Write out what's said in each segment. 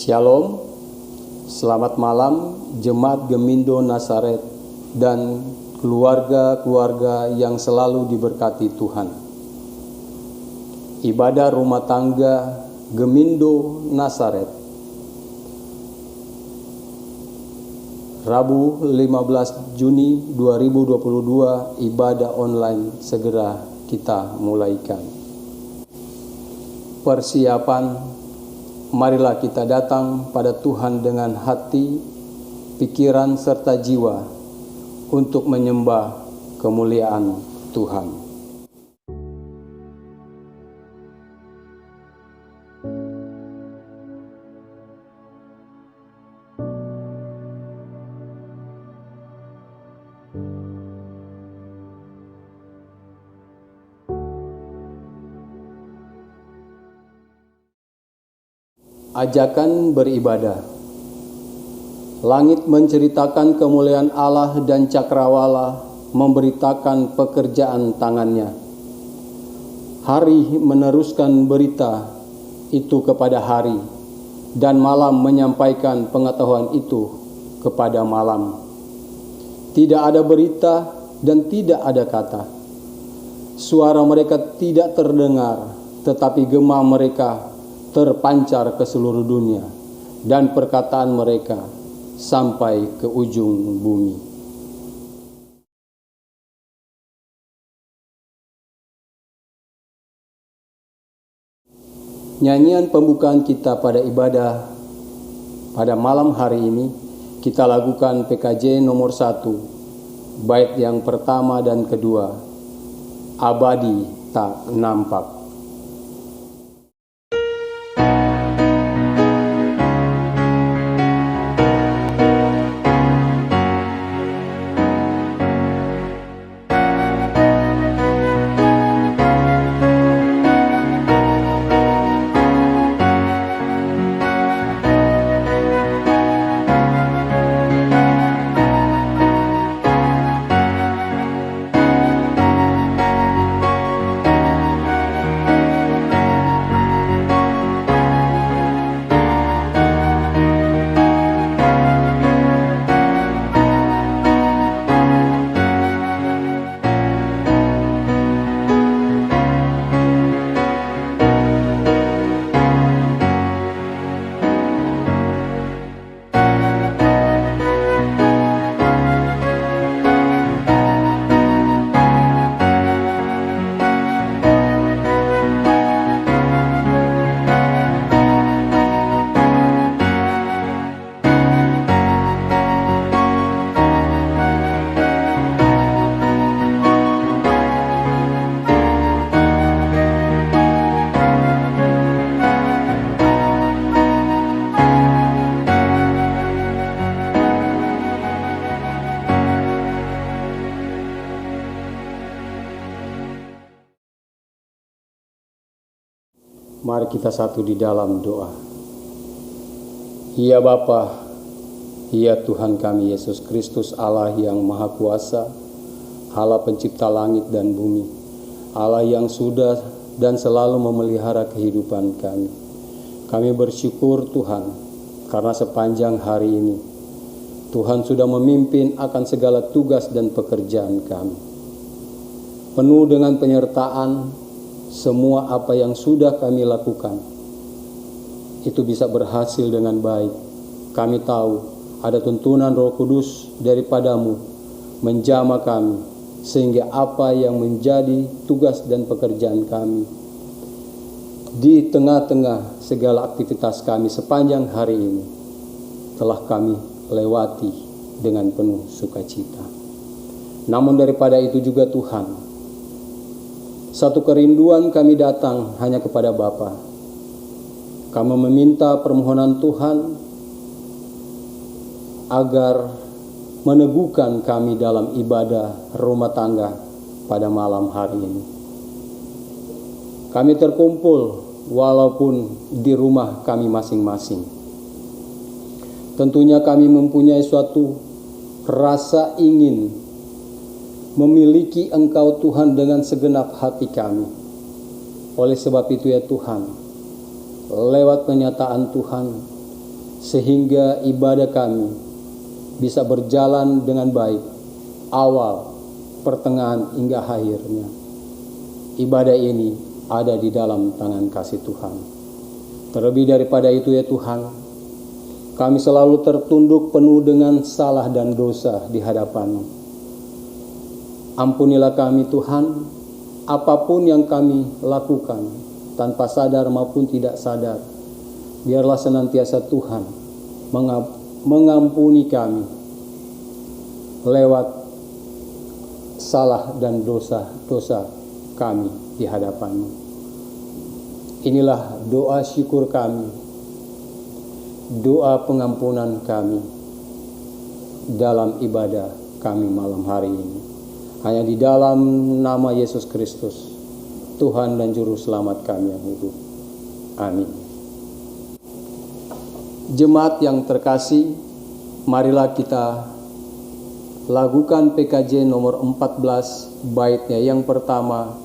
Shalom, selamat malam Jemaat Gemindo Nazaret dan keluarga-keluarga yang selalu diberkati Tuhan. Ibadah rumah tangga Gemindo Nazaret, Rabu 15 Juni 2022, ibadah online segera kita mulaikan. Persiapan, marilah kita datang pada Tuhan dengan hati, pikiran, serta jiwa untuk menyembah kemuliaan Tuhan. Ajakan beribadah. Langit menceritakan kemuliaan Allah dan cakrawala memberitakan pekerjaan tangannya. Hari meneruskan berita itu kepada hari, dan malam menyampaikan pengetahuan itu kepada malam. Tidak ada berita dan tidak ada kata. Suara mereka tidak terdengar, tetapi gema mereka terpancar ke seluruh dunia, dan perkataan mereka sampai ke ujung bumi. Nyanyian pembukaan kita pada ibadah pada malam hari ini kita lakukan PKJ nomor 1, bait yang pertama dan kedua, abadi tak nampak. Mari kita satu di dalam doa. Ya Bapa, ya Tuhan kami Yesus Kristus, Allah yang Maha Kuasa, Allah pencipta langit dan bumi, Allah yang sudah dan selalu memelihara kehidupan kami. Kami bersyukur Tuhan, karena sepanjang hari ini Tuhan sudah memimpin akan segala tugas dan pekerjaan kami. Penuh dengan penyertaan, semua apa yang sudah kami lakukan itu bisa berhasil dengan baik. Kami tahu ada tuntunan Roh Kudus daripadamu menjamah kami, sehingga apa yang menjadi tugas dan pekerjaan kami di tengah-tengah segala aktivitas kami sepanjang hari ini telah kami lewati dengan penuh sukacita. Namun daripada itu juga Tuhan, satu kerinduan kami datang hanya kepada Bapa. Kami meminta permohonan Tuhan agar meneguhkan kami dalam ibadah rumah tangga pada malam hari ini. Kami terkumpul walaupun di rumah kami masing-masing. Tentunya kami mempunyai suatu rasa ingin memiliki Engkau Tuhan dengan segenap hati kami. Oleh sebab itu ya Tuhan, lewat penyataan Tuhan, sehingga ibadah kami bisa berjalan dengan baik, awal, pertengahan, hingga akhirnya. Ibadah ini ada di dalam tangan kasih Tuhan. Terlebih daripada itu ya Tuhan, kami selalu tertunduk penuh dengan salah dan dosa di hadapan-Mu. Ampunilah kami Tuhan, apapun yang kami lakukan, tanpa sadar maupun tidak sadar. Biarlah senantiasa Tuhan mengampuni kami lewat salah dan dosa-dosa kami di hadapan-Mu. Inilah doa syukur kami, doa pengampunan kami dalam ibadah kami malam hari ini. Hanya di dalam nama Yesus Kristus, Tuhan dan Juru Selamat kami yang hidup. Amin. Jemaat yang terkasih, marilah kita lakukan PKJ nomor 14, baitnya yang pertama,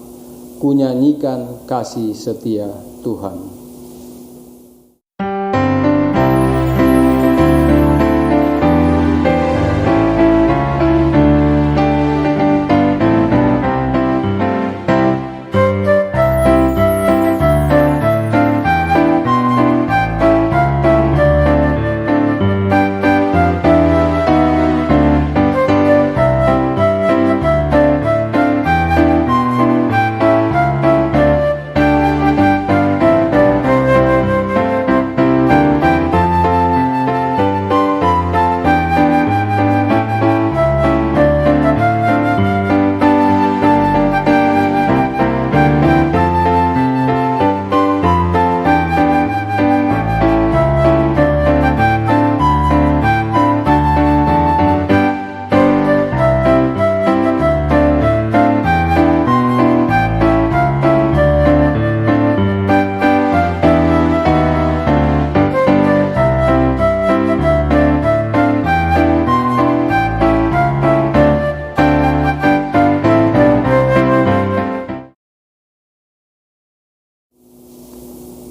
kunyanyikan kasih setia Tuhan.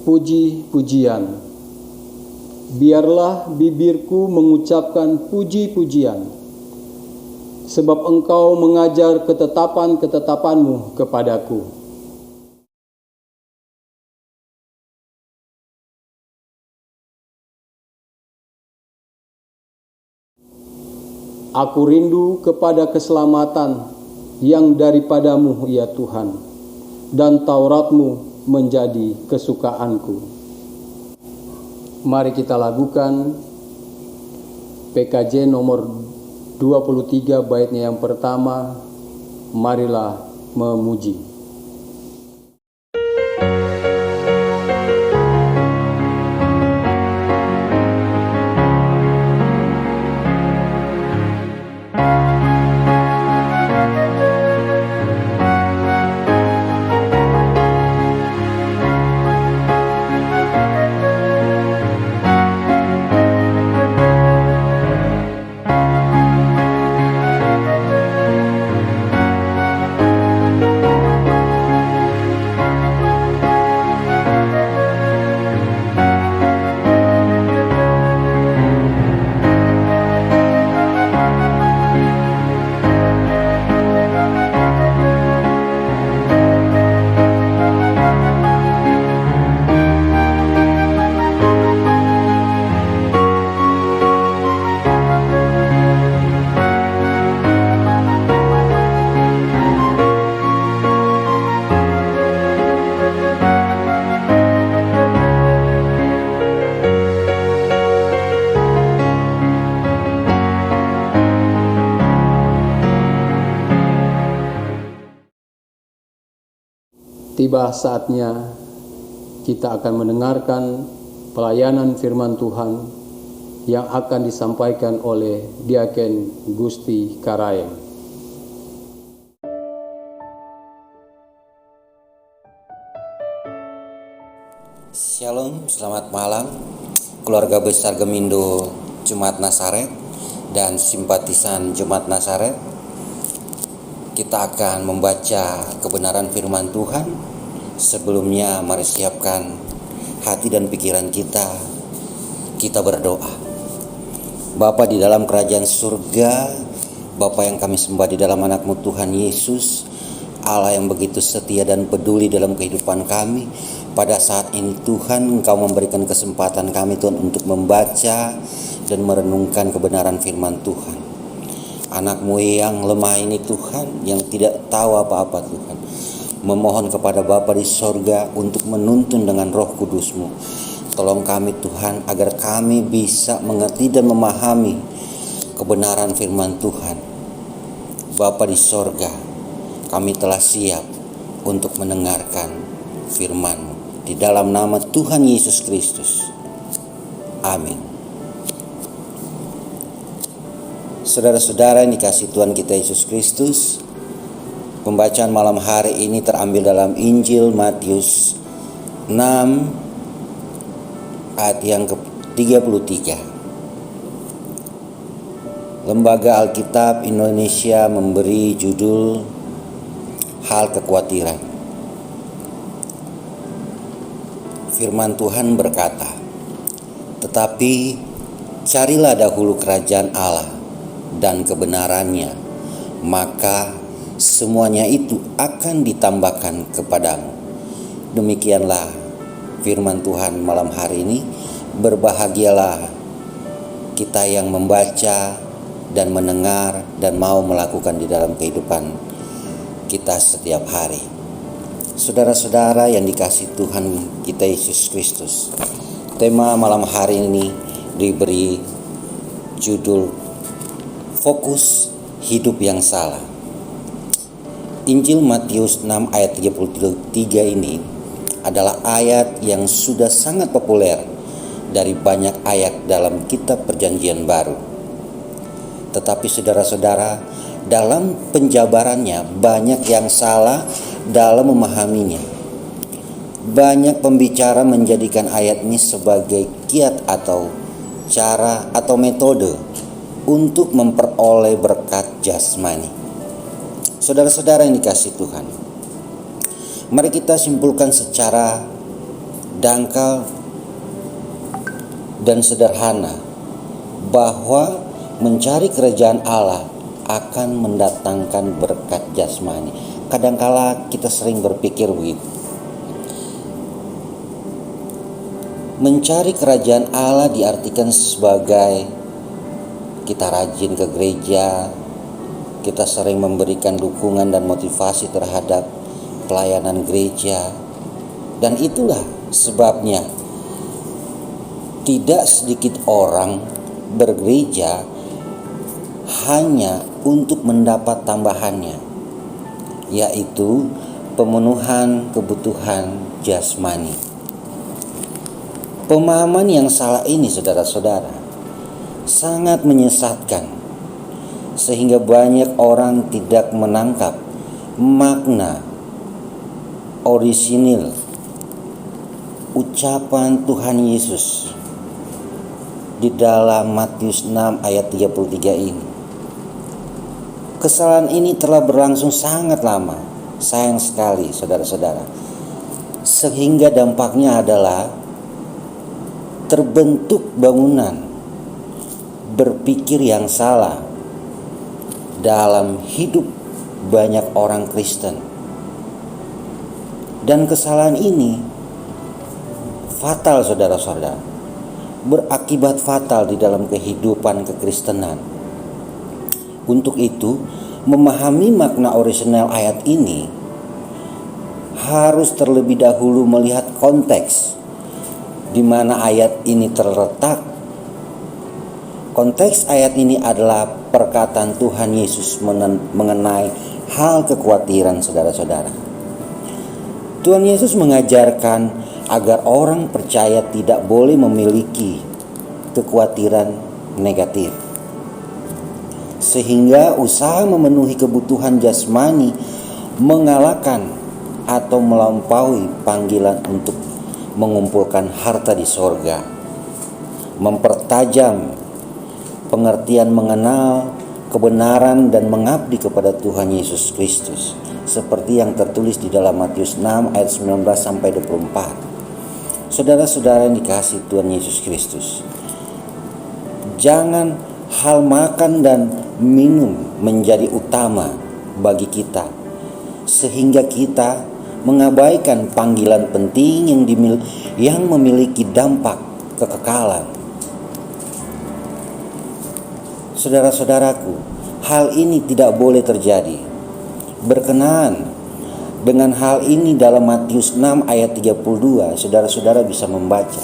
Puji-pujian. Biarlah bibirku mengucapkan puji-pujian, sebab Engkau mengajar ketetapan-ketetapan-Mu kepadaku. Aku rindu kepada keselamatan yang daripada-Mu ya Tuhan, dan Taurat-Mu menjadi kesukaanku. Mari kita lakukan PKJ nomor 23, baitnya yang pertama, marilah memuji. Tiba saatnya kita akan mendengarkan pelayanan firman Tuhan yang akan disampaikan oleh Diaken Gusti Karaeng. Shalom, selamat malam keluarga besar Gemindo Jemaat Nazaret dan simpatisan Jemaat Nazaret. Kita akan membaca kebenaran firman Tuhan. Sebelumnya mari siapkan hati dan pikiran kita Kita berdoa. Bapa di dalam kerajaan surga, Bapa yang kami sembah di dalam anak-Mu Tuhan Yesus, Allah yang begitu setia dan peduli dalam kehidupan kami. Pada saat ini Tuhan, Engkau memberikan kesempatan kami Tuhan untuk membaca dan merenungkan kebenaran firman Tuhan. Anak-Mu yang lemah ini Tuhan, yang tidak tahu apa-apa Tuhan, memohon kepada Bapa di sorga untuk menuntun dengan Roh Kudus-Mu. Tolong kami Tuhan agar kami bisa mengerti dan memahami kebenaran firman Tuhan. Bapa di sorga, kami telah siap untuk mendengarkan firman-Mu. Di dalam nama Tuhan Yesus Kristus. Amin. Saudara-saudara yang dikasihi Tuhan kita Yesus Kristus, pembacaan malam hari ini terambil dalam Injil Matius 6 ayat yang ke-33. Lembaga Alkitab Indonesia memberi judul Hal Kekhawatiran. Firman Tuhan berkata, "Tetapi carilah dahulu kerajaan Allah dan kebenarannya, maka semuanya itu akan ditambahkan kepadamu." Demikianlah firman Tuhan malam hari ini. Berbahagialah kita yang membaca dan mendengar dan mau melakukan di dalam kehidupan kita setiap hari. Saudara-saudara yang dikasihi Tuhan kita Yesus Kristus, tema malam hari ini diberi judul Fokus Hidup yang Salah. Injil Matius 6 ayat 33 ini adalah ayat yang sudah sangat populer dari banyak ayat dalam kitab Perjanjian Baru. Tetapi saudara-saudara, dalam penjabarannya banyak yang salah dalam memahaminya. Banyak pembicara menjadikan ayat ini sebagai kiat atau cara atau metode untuk memperoleh berkat jasmani. Saudara-saudara yang dikasihi Tuhan, mari kita simpulkan secara dangkal dan sederhana bahwa mencari kerajaan Allah akan mendatangkan berkat jasmani. Kadangkala kita sering berpikir begitu. Mencari kerajaan Allah diartikan sebagai kita rajin ke gereja, kita sering memberikan dukungan dan motivasi terhadap pelayanan gereja, dan itulah sebabnya tidak sedikit orang bergereja hanya untuk mendapat tambahannya, yaitu pemenuhan kebutuhan jasmani. Pemahaman yang salah ini, saudara-saudara, sangat menyesatkan, sehingga banyak orang tidak menangkap makna orisinil ucapan Tuhan Yesus di dalam Matius 6 ayat 33 ini. Kesalahan ini telah berlangsung sangat lama, sayang sekali saudara-saudara, sehingga dampaknya adalah terbentuk bangunan berpikir yang salah dalam hidup banyak orang Kristen. Dan kesalahan ini fatal, saudara-saudara, berakibat fatal di dalam kehidupan kekristenan. Untuk itu, memahami makna orisinal ayat ini harus terlebih dahulu melihat konteks di mana ayat ini terletak. Konteks ayat ini adalah perkataan Tuhan Yesus mengenai hal kekhawatiran, saudara-saudara. Tuhan Yesus mengajarkan agar orang percaya tidak boleh memiliki kekhawatiran negatif, sehingga usaha memenuhi kebutuhan jasmani mengalahkan atau melampaui panggilan untuk mengumpulkan harta di sorga. Mempertajam pengertian mengenal kebenaran dan mengabdi kepada Tuhan Yesus Kristus, seperti yang tertulis di dalam Matius 6 ayat 19 sampai 24. Saudara-saudara yang dikasihi Tuhan Yesus Kristus, Jangan hal makan dan minum menjadi utama bagi kita, sehingga kita mengabaikan panggilan penting yang memiliki dampak kekekalan. Saudara-saudaraku, hal ini tidak boleh terjadi. Berkenaan dengan hal ini dalam Matius 6 ayat 32, saudara-saudara bisa membaca.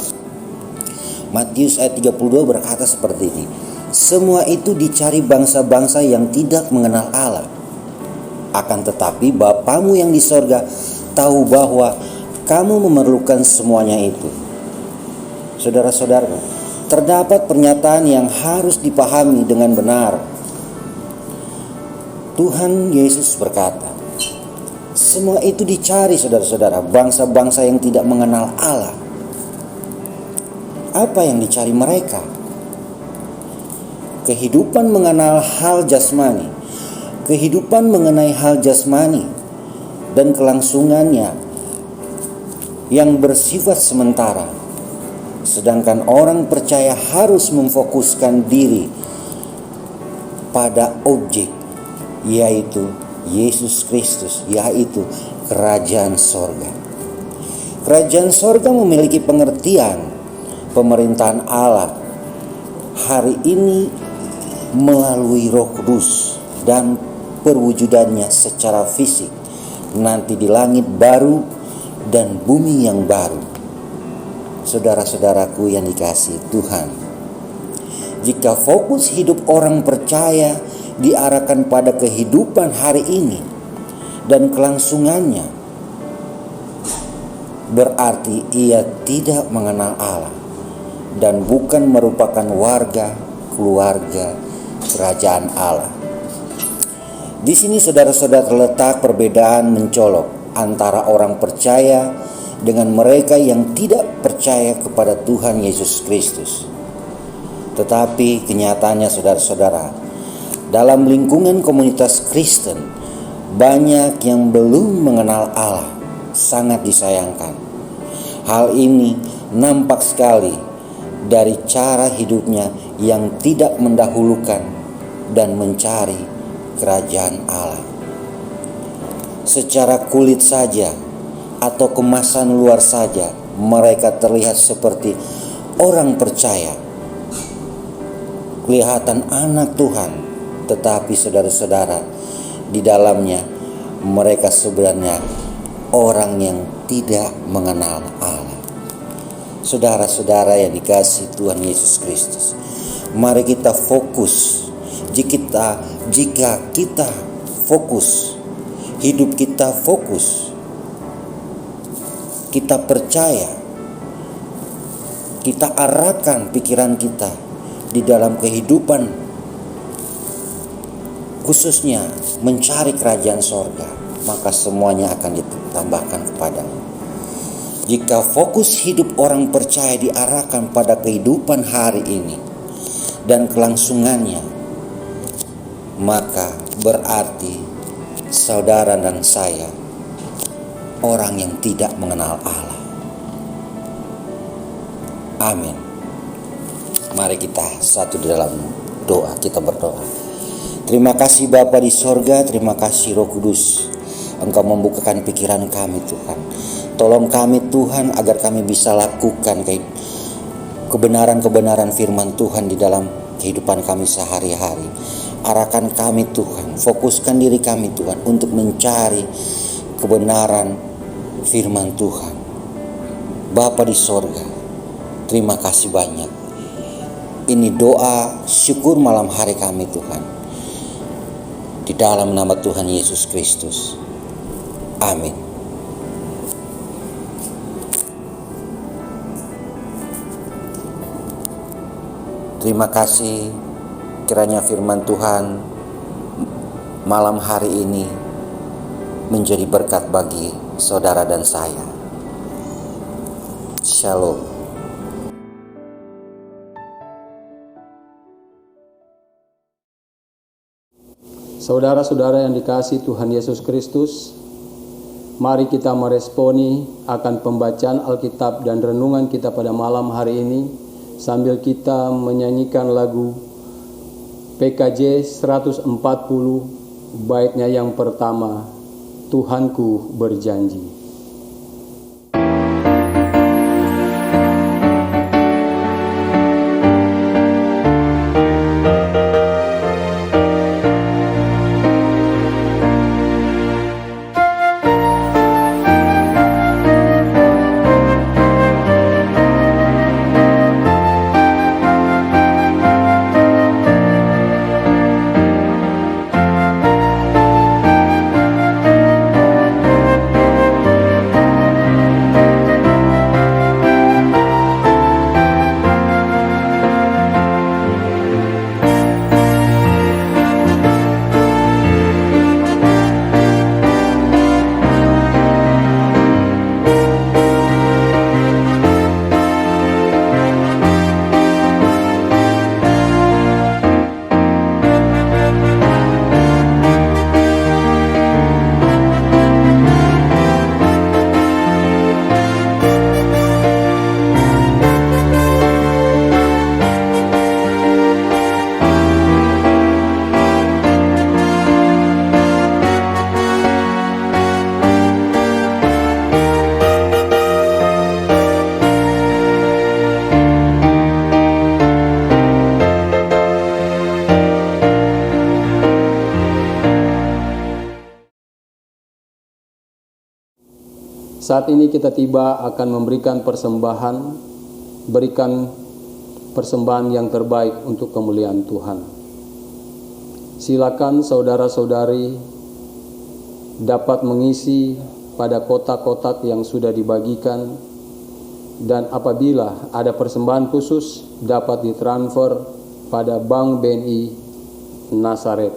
Matius ayat 32 berkata seperti ini. Semua itu dicari bangsa-bangsa yang tidak mengenal Allah. Akan tetapi Bapamu yang di sorga tahu bahwa kamu memerlukan semuanya itu. Saudara-saudara, terdapat pernyataan yang harus dipahami dengan benar. Tuhan Yesus berkata, semua itu dicari saudara-saudara, bangsa-bangsa yang tidak mengenal Allah. Apa yang dicari mereka? Kehidupan mengenal hal jasmani, kehidupan mengenai hal jasmani dan kelangsungannya yang bersifat sementara. Sedangkan orang percaya harus memfokuskan diri pada objek, yaitu Yesus Kristus, yaitu kerajaan sorga. Kerajaan sorga memiliki pengertian pemerintahan Allah hari ini melalui Roh Kudus dan perwujudannya secara fisik nanti di langit baru dan bumi yang baru. Saudara-saudaraku yang dikasihi Tuhan, jika fokus hidup orang percaya diarahkan pada kehidupan hari ini dan kelangsungannya, berarti ia tidak mengenal Allah dan bukan merupakan warga keluarga kerajaan Allah. Di sini saudara-saudara terletak perbedaan mencolok antara orang percaya dengan mereka yang tidak percaya kepada Tuhan Yesus Kristus. Tetapi kenyataannya saudara-saudara, dalam lingkungan komunitas Kristen, banyak yang belum mengenal Allah. Sangat disayangkan. Hal ini nampak sekali dari cara hidupnya yang tidak mendahulukan dan mencari kerajaan Allah. Secara kulit saja atau kemasan luar saja, mereka terlihat seperti orang percaya, kelihatan anak Tuhan. Tetapi saudara-saudara, di dalamnya mereka sebenarnya orang yang tidak mengenal Allah. Saudara-saudara yang dikasihi Tuhan Yesus Kristus, mari kita fokus. Jika kita fokus, hidup kita fokus, kita percaya, kita arahkan pikiran kita di dalam kehidupan, khususnya mencari kerajaan sorga, maka semuanya akan ditambahkan kepadamu. Jika fokus hidup orang percaya diarahkan pada kehidupan hari ini dan kelangsungannya, maka berarti saudara dan saya orang yang tidak mengenal Allah. Amin. Mari kita satu di dalam doa, kita berdoa. Terima kasih Bapa di sorga, terima kasih Roh Kudus. Engkau membukakan pikiran kami Tuhan. Tolong kami Tuhan agar kami bisa lakukan kebenaran-kebenaran firman Tuhan di dalam kehidupan kami sehari-hari. Arahkan kami Tuhan, fokuskan diri kami Tuhan untuk mencari kebenaran firman Tuhan. Bapa di sorga, terima kasih banyak. Ini doa syukur malam hari kami Tuhan. Di dalam nama Tuhan Yesus Kristus. Amin. Terima kasih, kiranya firman Tuhan malam hari ini menjadi berkat bagi saudara dan saya. Shalom. Saudara-saudara yang dikasihi Tuhan Yesus Kristus, mari kita meresponi akan pembacaan Alkitab dan renungan kita pada malam hari ini sambil kita menyanyikan lagu PKJ 140 baitnya yang pertama, Tuhanku berjanji. Saat ini kita tiba akan memberikan persembahan, berikan persembahan yang terbaik untuk kemuliaan Tuhan. Silakan saudara-saudari dapat mengisi pada kotak-kotak yang sudah dibagikan, dan apabila ada persembahan khusus dapat ditransfer pada Bank BNI Nasaret,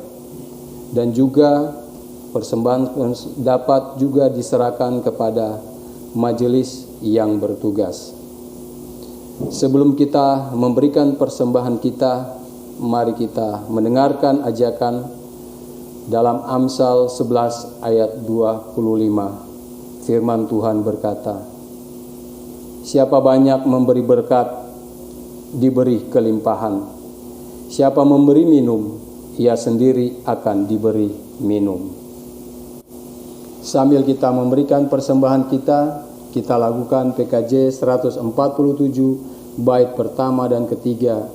dan juga persembahan dapat juga diserahkan kepada majelis yang bertugas. Sebelum kita memberikan persembahan kita, mari kita mendengarkan ajakan dalam Amsal 11 ayat 25. Firman Tuhan berkata, "Siapa banyak memberi berkat, diberi kelimpahan. Siapa memberi minum, ia sendiri akan diberi minum." Sambil kita memberikan persembahan kita lakukan PKJ 147 bait pertama dan ketiga,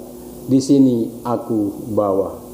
"Di sini aku bawa."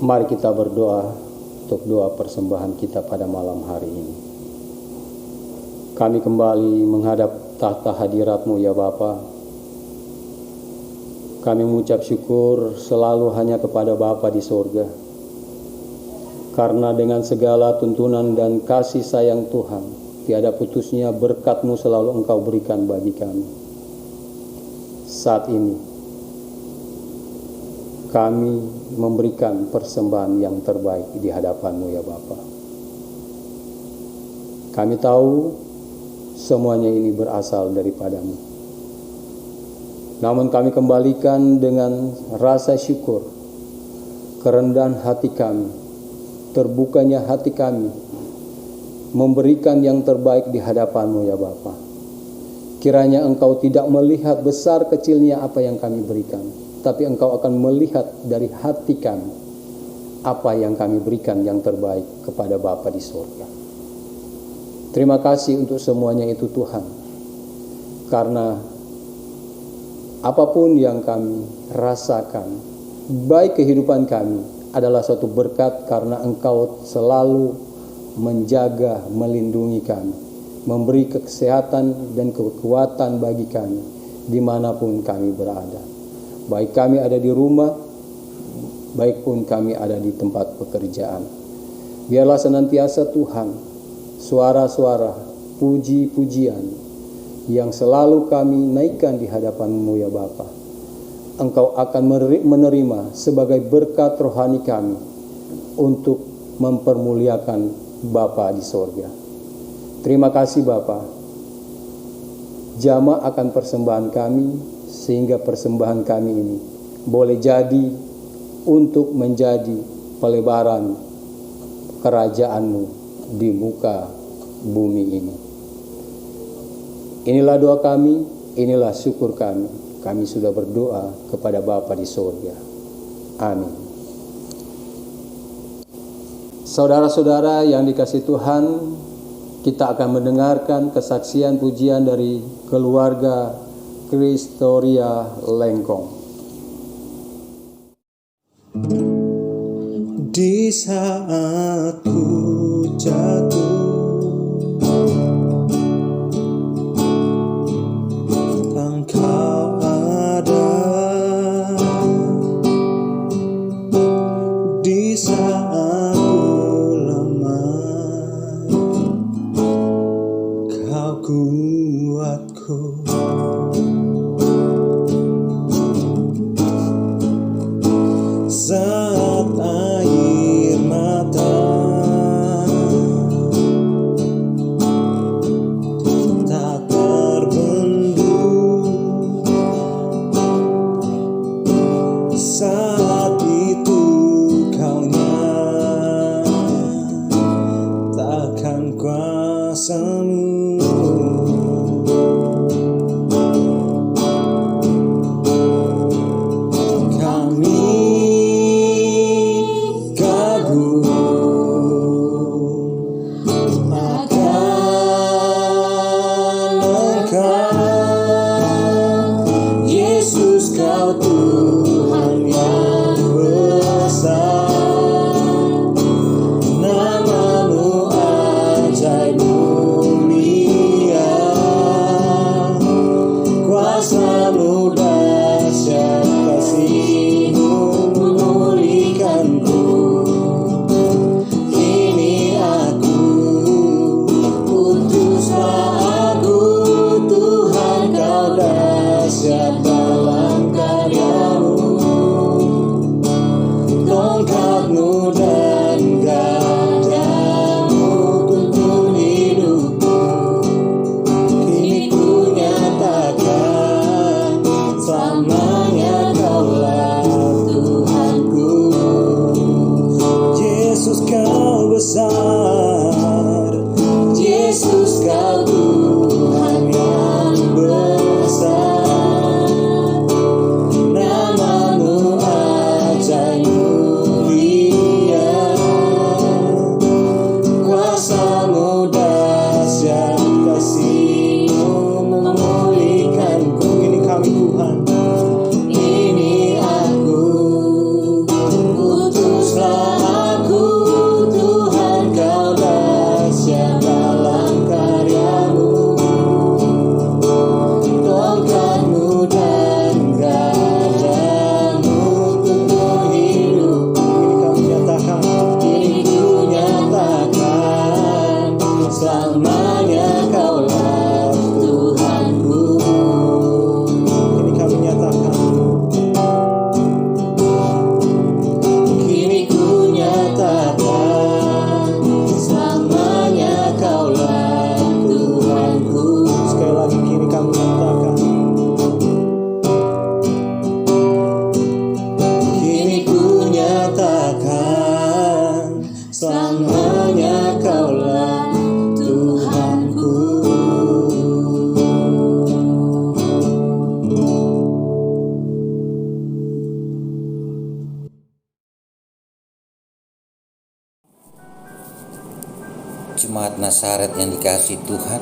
Mari kita berdoa untuk doa persembahan kita pada malam hari ini. Kami kembali menghadap tahta hadirat-Mu ya Bapa. Kami mengucap syukur selalu hanya kepada Bapa di sorga. Karena dengan segala tuntunan dan kasih sayang Tuhan, tiada putusnya berkat-Mu selalu Engkau berikan bagi kami. Saat ini kami memberikan persembahan yang terbaik di hadapan-Mu ya Bapa. Kami tahu semuanya ini berasal daripada-Mu. Namun kami kembalikan dengan rasa syukur, kerendahan hati kami, terbukanya hati kami, memberikan yang terbaik di hadapan-Mu ya Bapa. Kiranya Engkau tidak melihat besar kecilnya apa yang kami berikan, tapi Engkau akan melihat dari hati kami, apa yang kami berikan yang terbaik kepada Bapa di surga. Terima kasih untuk semuanya itu Tuhan, karena apapun yang kami rasakan, baik kehidupan kami adalah suatu berkat karena Engkau selalu menjaga, melindungi kami, memberi kesehatan dan kekuatan bagi kami dimanapun kami berada. Baik kami ada di rumah, baik pun kami ada di tempat pekerjaan. Biarlah senantiasa Tuhan, suara-suara puji-pujian yang selalu kami naikkan di hadapan-Mu ya Bapa, Engkau akan menerima sebagai berkat rohani kami untuk mempermuliakan Bapa di sorga. Terima kasih Bapa. Jamah akan persembahan kami, sehingga persembahan kami ini boleh jadi untuk menjadi pelebaran kerajaan-Mu di muka bumi ini. Inilah doa kami, inilah syukur kami. Kami sudah berdoa kepada Bapa di surga. Amin. Saudara-saudara yang dikasihi Tuhan, kita akan mendengarkan kesaksian pujian dari keluarga Kristoria Lengkong. Di saat ku jatuh, Engkau ada. Di saat ku lemah, Kau kuatku. Saat air mata tak terbendung, saat itu Kau nyatakan kuasa-Mu. Utuslah aku Tuhan, Kau Jemaat Nazaret yang dikasihi Tuhan,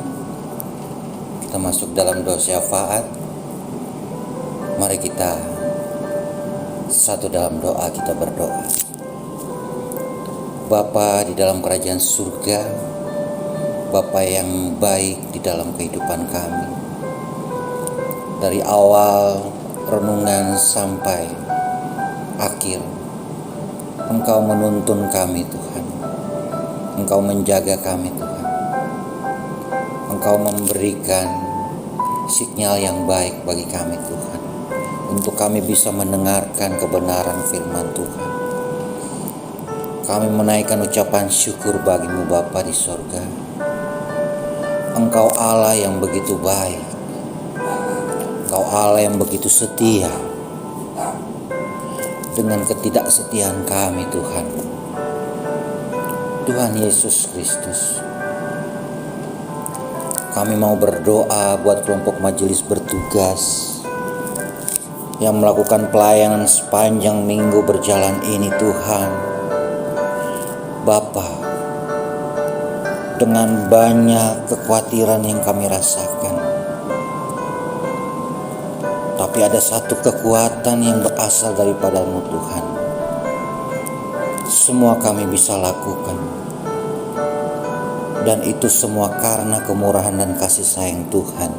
kita masuk dalam doa syafaat. Mari kita satu dalam doa, kita berdoa. Bapa di dalam kerajaan surga, Bapa yang baik di dalam kehidupan kami, dari awal renungan sampai akhir, Engkau menuntun kami Tuhan. Engkau menjaga kami Tuhan. Engkau memberikan sinyal yang baik bagi kami Tuhan, untuk kami bisa mendengarkan kebenaran firman Tuhan. Kami menaikkan ucapan syukur bagimu Bapa di sorga. Engkau Allah yang begitu baik. Engkau Allah yang begitu setia. Dengan ketidaksetiaan kami Tuhan, Tuhan Yesus Kristus, kami mau berdoa buat kelompok majelis bertugas yang melakukan pelayanan sepanjang minggu berjalan ini Tuhan. Bapa, dengan banyak kekhawatiran yang kami rasakan, tapi ada satu kekuatan yang berasal daripada-Mu Tuhan. Semua kami bisa lakukan, dan itu semua karena kemurahan dan kasih sayang Tuhan.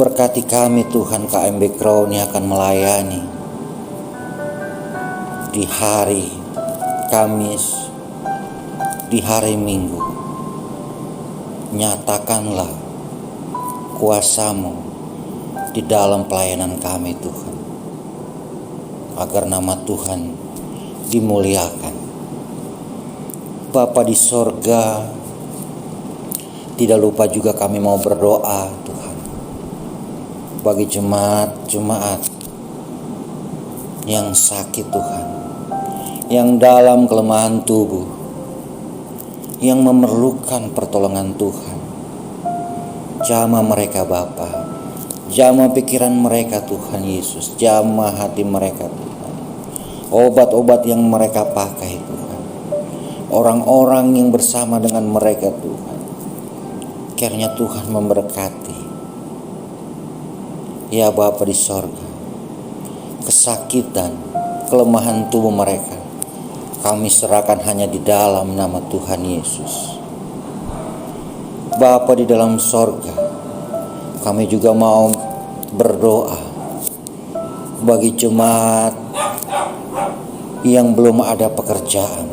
Berkati kami Tuhan, KMB Crown yang akan melayani di hari Kamis, di hari Minggu. Nyatakanlah kuasa-Mu di dalam pelayanan kami Tuhan, agar nama Tuhan dimuliakan. Bapa di sorga, tidak lupa juga kami mau berdoa Tuhan bagi jemaat-jemaat yang sakit Tuhan, yang dalam kelemahan tubuh, yang memerlukan pertolongan Tuhan. Jamah mereka Bapa, jamah pikiran mereka Tuhan Yesus, jamah hati mereka Tuhan. Obat-obat yang mereka pakai Tuhan, orang-orang yang bersama dengan mereka Tuhan, kiranya Tuhan memberkati. Ya Bapa di sorga, kesakitan, kelemahan tubuh mereka kami serahkan hanya di dalam nama Tuhan Yesus. Bapa di dalam sorga, kami juga mau berdoa bagi jemaat yang belum ada pekerjaan,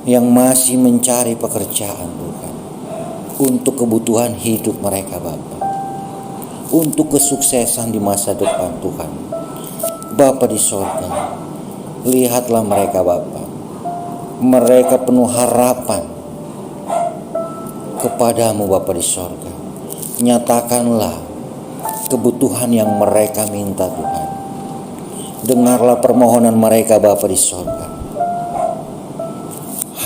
yang masih mencari pekerjaan Tuhan, untuk kebutuhan hidup mereka Bapa, untuk kesuksesan di masa depan Tuhan. Bapa di sorga, lihatlah mereka Bapa, mereka penuh harapan kepadamu Bapa di sorga. Nyatakanlah kebutuhan yang mereka minta Tuhan. Dengarlah permohonan mereka Bapa di sorga.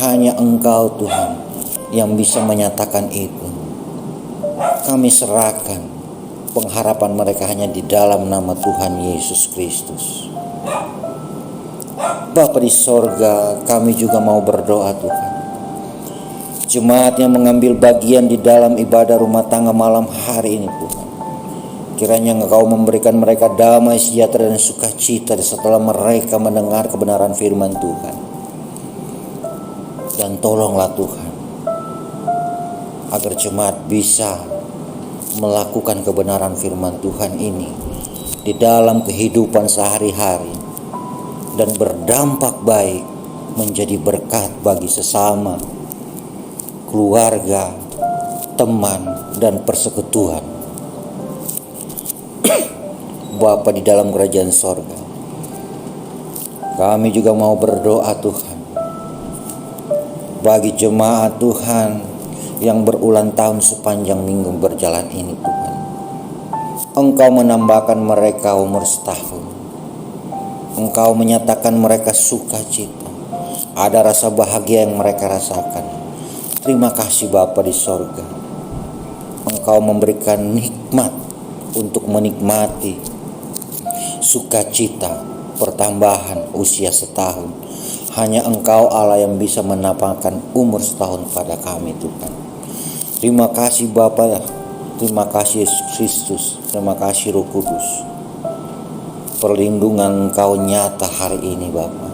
Hanya Engkau Tuhan yang bisa menyatakan itu. Kami serahkan pengharapan mereka hanya di dalam nama Tuhan Yesus Kristus. Bapa di sorga, kami juga mau berdoa Tuhan. Jemaat yang mengambil bagian di dalam ibadah rumah tangga malam hari ini Tuhan, kiranya Engkau memberikan mereka damai, sejahtera dan sukacita setelah mereka mendengar kebenaran firman Tuhan. Dan tolonglah Tuhan, agar jemaat bisa melakukan kebenaran firman Tuhan ini di dalam kehidupan sehari-hari, dan berdampak baik, menjadi berkat bagi sesama, keluarga, teman, dan persekutuan. Bapa di dalam kerajaan sorga, kami juga mau berdoa Tuhan bagi jemaat Tuhan yang berulang tahun sepanjang minggu berjalan ini Tuhan. Engkau menambahkan mereka umur setahun. Engkau menyatakan mereka sukacita, ada rasa bahagia yang mereka rasakan. Terima kasih Bapa di sorga, Engkau memberikan nikmat untuk menikmati sukacita pertambahan usia setahun Hanya Engkau Allah yang bisa menambahkan umur setahun pada kami Tuhan. Terima kasih Bapa, terima kasih Yesus Kristus, terima kasih Roh Kudus. Perlindungan Engkau nyata hari ini Bapa.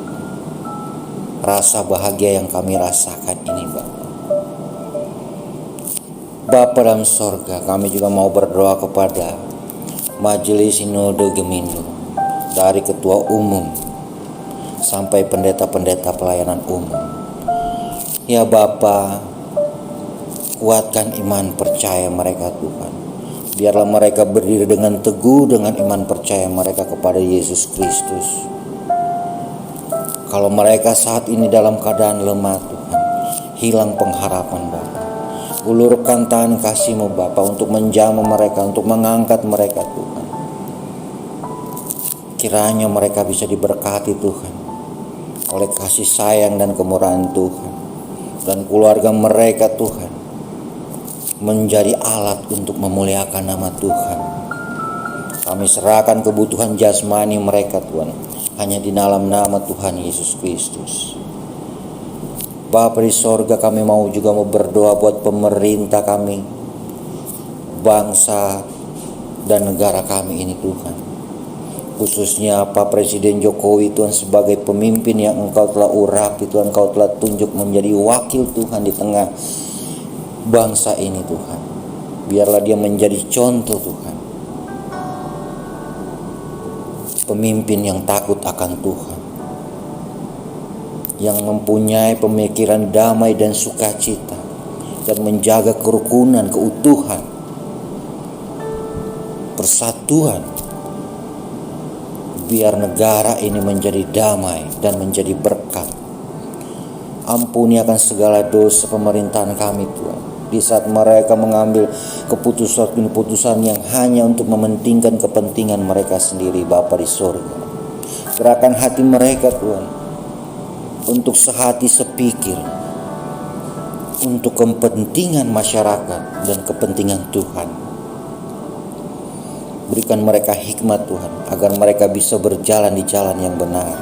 Rasa bahagia yang kami rasakan ini Bapa. Bapa dalam sorga, kami juga mau berdoa kepada Majelis Sinode Gemindo, dari Ketua Umum sampai pendeta-pendeta pelayanan umum. Ya Bapa, kuatkan iman percaya mereka Tuhan. Biarlah mereka berdiri dengan teguh dengan iman percaya mereka kepada Yesus Kristus. Kalau mereka saat ini dalam keadaan lemah Tuhan, hilang pengharapan Bapa, ulurkan tangan kasih-Mu Bapa untuk menjamah mereka, untuk mengangkat mereka Tuhan. Kiranya mereka bisa diberkati Tuhan oleh kasih sayang dan kemurahan Tuhan, dan keluarga mereka Tuhan menjadi alat untuk memuliakan nama Tuhan. Kami serahkan kebutuhan jasmani mereka Tuhan hanya di dalam nama Tuhan Yesus Kristus. Bapa di sorga, kami mau juga mau berdoa buat pemerintah kami, bangsa dan negara kami ini Tuhan. Khususnya Pak Presiden Jokowi Tuhan, sebagai pemimpin yang Engkau telah urapi Tuhan, Engkau telah tunjuk menjadi wakil Tuhan di tengah bangsa ini Tuhan. Biarlah dia menjadi contoh Tuhan, pemimpin yang takut akan Tuhan, yang mempunyai pemikiran damai dan sukacita, dan menjaga kerukunan, keutuhan, persatuan. Biar negara ini menjadi damai dan menjadi berkat. Ampuni akan segala dosa pemerintahan kami Tuhan, di saat mereka mengambil keputusan-keputusan yang hanya untuk mementingkan kepentingan mereka sendiri Bapa di surga. Gerakan hati mereka Tuhan untuk sehati sepikir, untuk kepentingan masyarakat dan kepentingan Tuhan. Berikan mereka hikmat Tuhan, agar mereka bisa berjalan di jalan yang benar.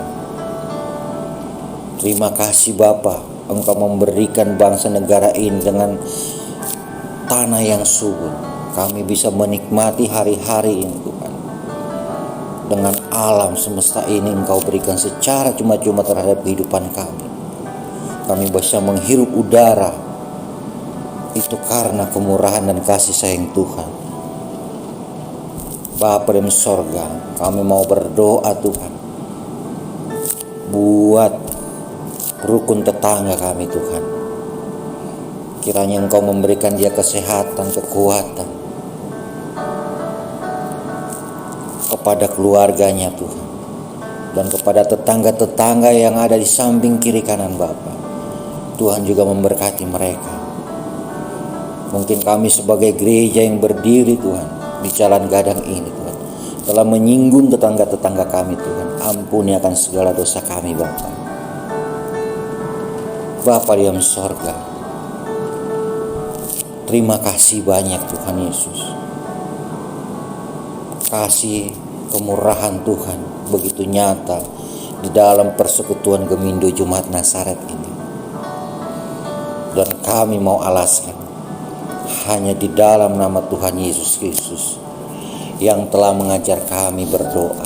Terima kasih Bapa, Engkau memberikan bangsa negara ini dengan tanah yang subur. Kami bisa menikmati hari-hari ini Tuhan. Dengan alam semesta ini Engkau berikan secara cuma-cuma terhadap kehidupan kami. Kami bisa menghirup udara. Itu karena kemurahan dan kasih sayang Tuhan. Bapa di sorga, kami mau berdoa Tuhan buat rukun tetangga kami Tuhan. Kiranya Engkau memberikan dia kesehatan, kekuatan, kepada keluarganya Tuhan, dan kepada tetangga-tetangga yang ada di samping kiri kanan Bapa. Tuhan juga memberkati mereka. Mungkin kami sebagai gereja yang berdiri Tuhan di Jalan Gadang ini Tuhan, telah menyinggung tetangga-tetangga kami Tuhan. Ampuni akan segala dosa kami Bapa. Bapa di dalam sorga, terima kasih banyak Tuhan Yesus. Kasih kemurahan Tuhan begitu nyata di dalam persekutuan Gemindo Jemaat Nazaret ini. Dan kami mau alaskan hanya di dalam nama Tuhan Yesus Kristus yang telah mengajar kami berdoa.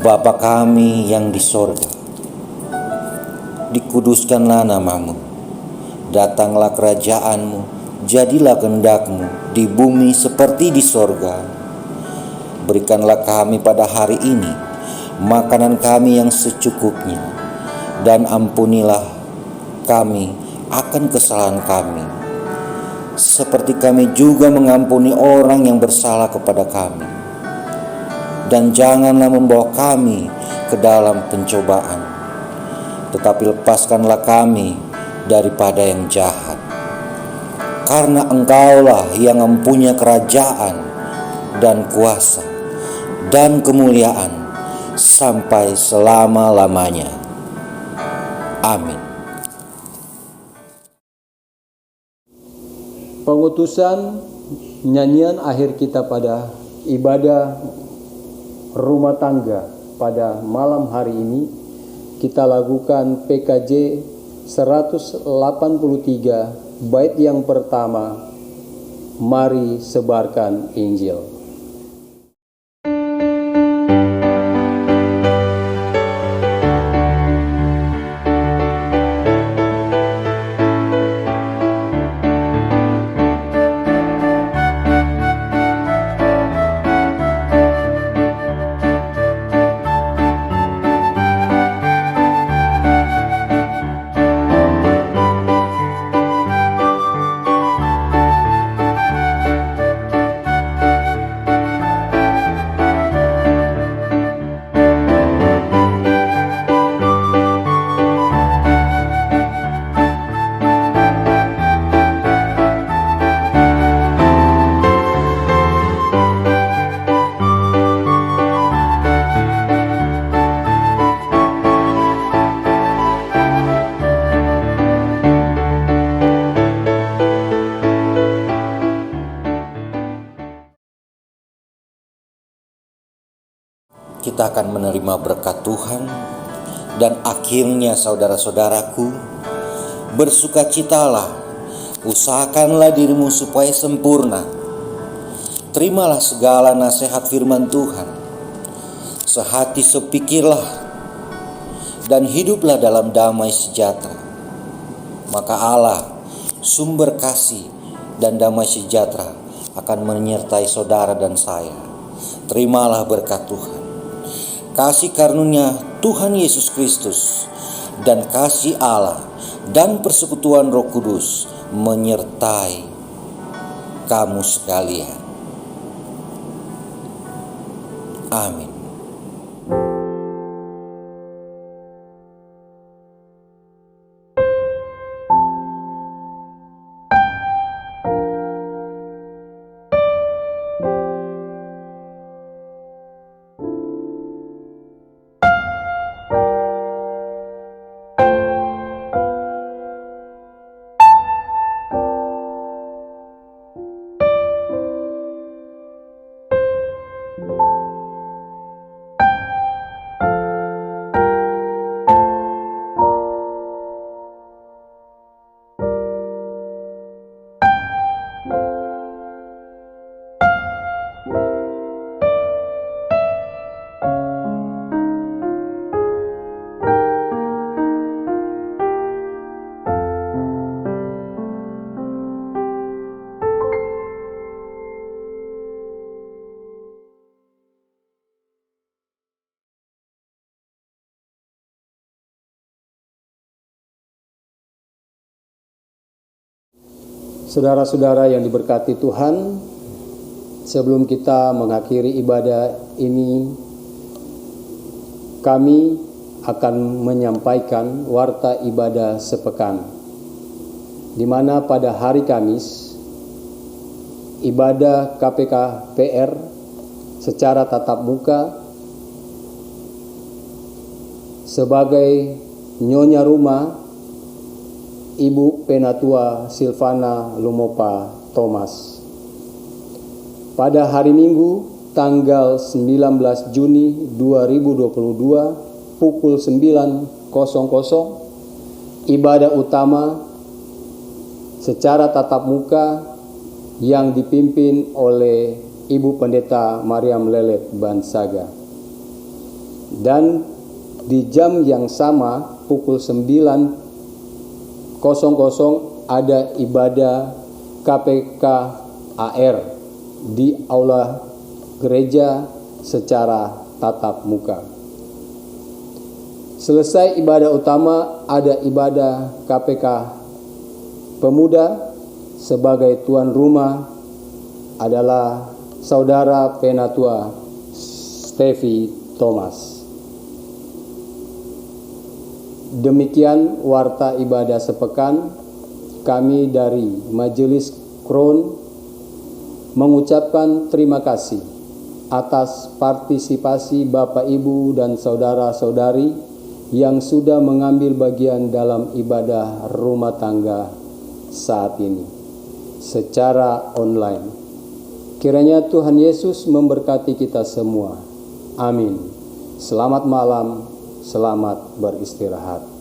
Bapa kami yang di sorga, dikuduskanlah namamu, datanglah kerajaanmu, jadilah kehendak-Mu di bumi seperti di sorga. Berikanlah kami pada hari ini makanan kami yang secukupnya, dan ampunilah kami akan kesalahan kami, seperti kami juga mengampuni orang yang bersalah kepada kami. Dan janganlah membawa kami ke dalam pencobaan, tetapi lepaskanlah kami daripada yang jahat. Karena Engkaulah yang mempunyai kerajaan dan kuasa dan kemuliaan sampai selama-lamanya. Amin. Pengutusan nyanyian akhir kita pada ibadah rumah tangga pada malam hari ini kita lakukan PKJ 183 bait yang pertama, mari sebarkan Injil. Kita akan menerima berkat Tuhan, dan akhirnya saudara-saudaraku, bersukacitalah, usahakanlah dirimu supaya sempurna. Terimalah segala nasihat firman Tuhan, sehati sepikirlah, dan hiduplah dalam damai sejahtera. Maka Allah, sumber kasih dan damai sejahtera, akan menyertai saudara dan saya. Terimalah berkat Tuhan. Kasih karunia Tuhan Yesus Kristus dan kasih Allah dan persekutuan Roh Kudus menyertai kamu sekalian. Amin. Saudara-saudara yang diberkati Tuhan, sebelum kita mengakhiri ibadah ini, kami akan menyampaikan warta ibadah sepekan, di mana pada hari Kamis, ibadah KPK PR secara tatap muka sebagai nyonya rumah Ibu Penatua Silvana Lumopa Thomas. Pada hari Minggu tanggal 19 Juni 2022 pukul 9.00 ibadah utama secara tatap muka yang dipimpin oleh Ibu Pendeta Mariam Lelet Bansaga. Dan di jam yang sama pukul 9.00 ada ibadah KPK AR di aula gereja secara tatap muka. Selesai ibadah utama, ada ibadah KPK Pemuda. Sebagai tuan rumah adalah Saudara Penatua Stevi Thomas. Demikian warta ibadah sepekan. Kami dari Majelis Kron mengucapkan terima kasih atas partisipasi Bapak Ibu dan saudara-saudari yang sudah mengambil bagian dalam ibadah rumah tangga saat ini secara online. Kiranya Tuhan Yesus memberkati kita semua. Amin. Selamat malam, selamat beristirahat.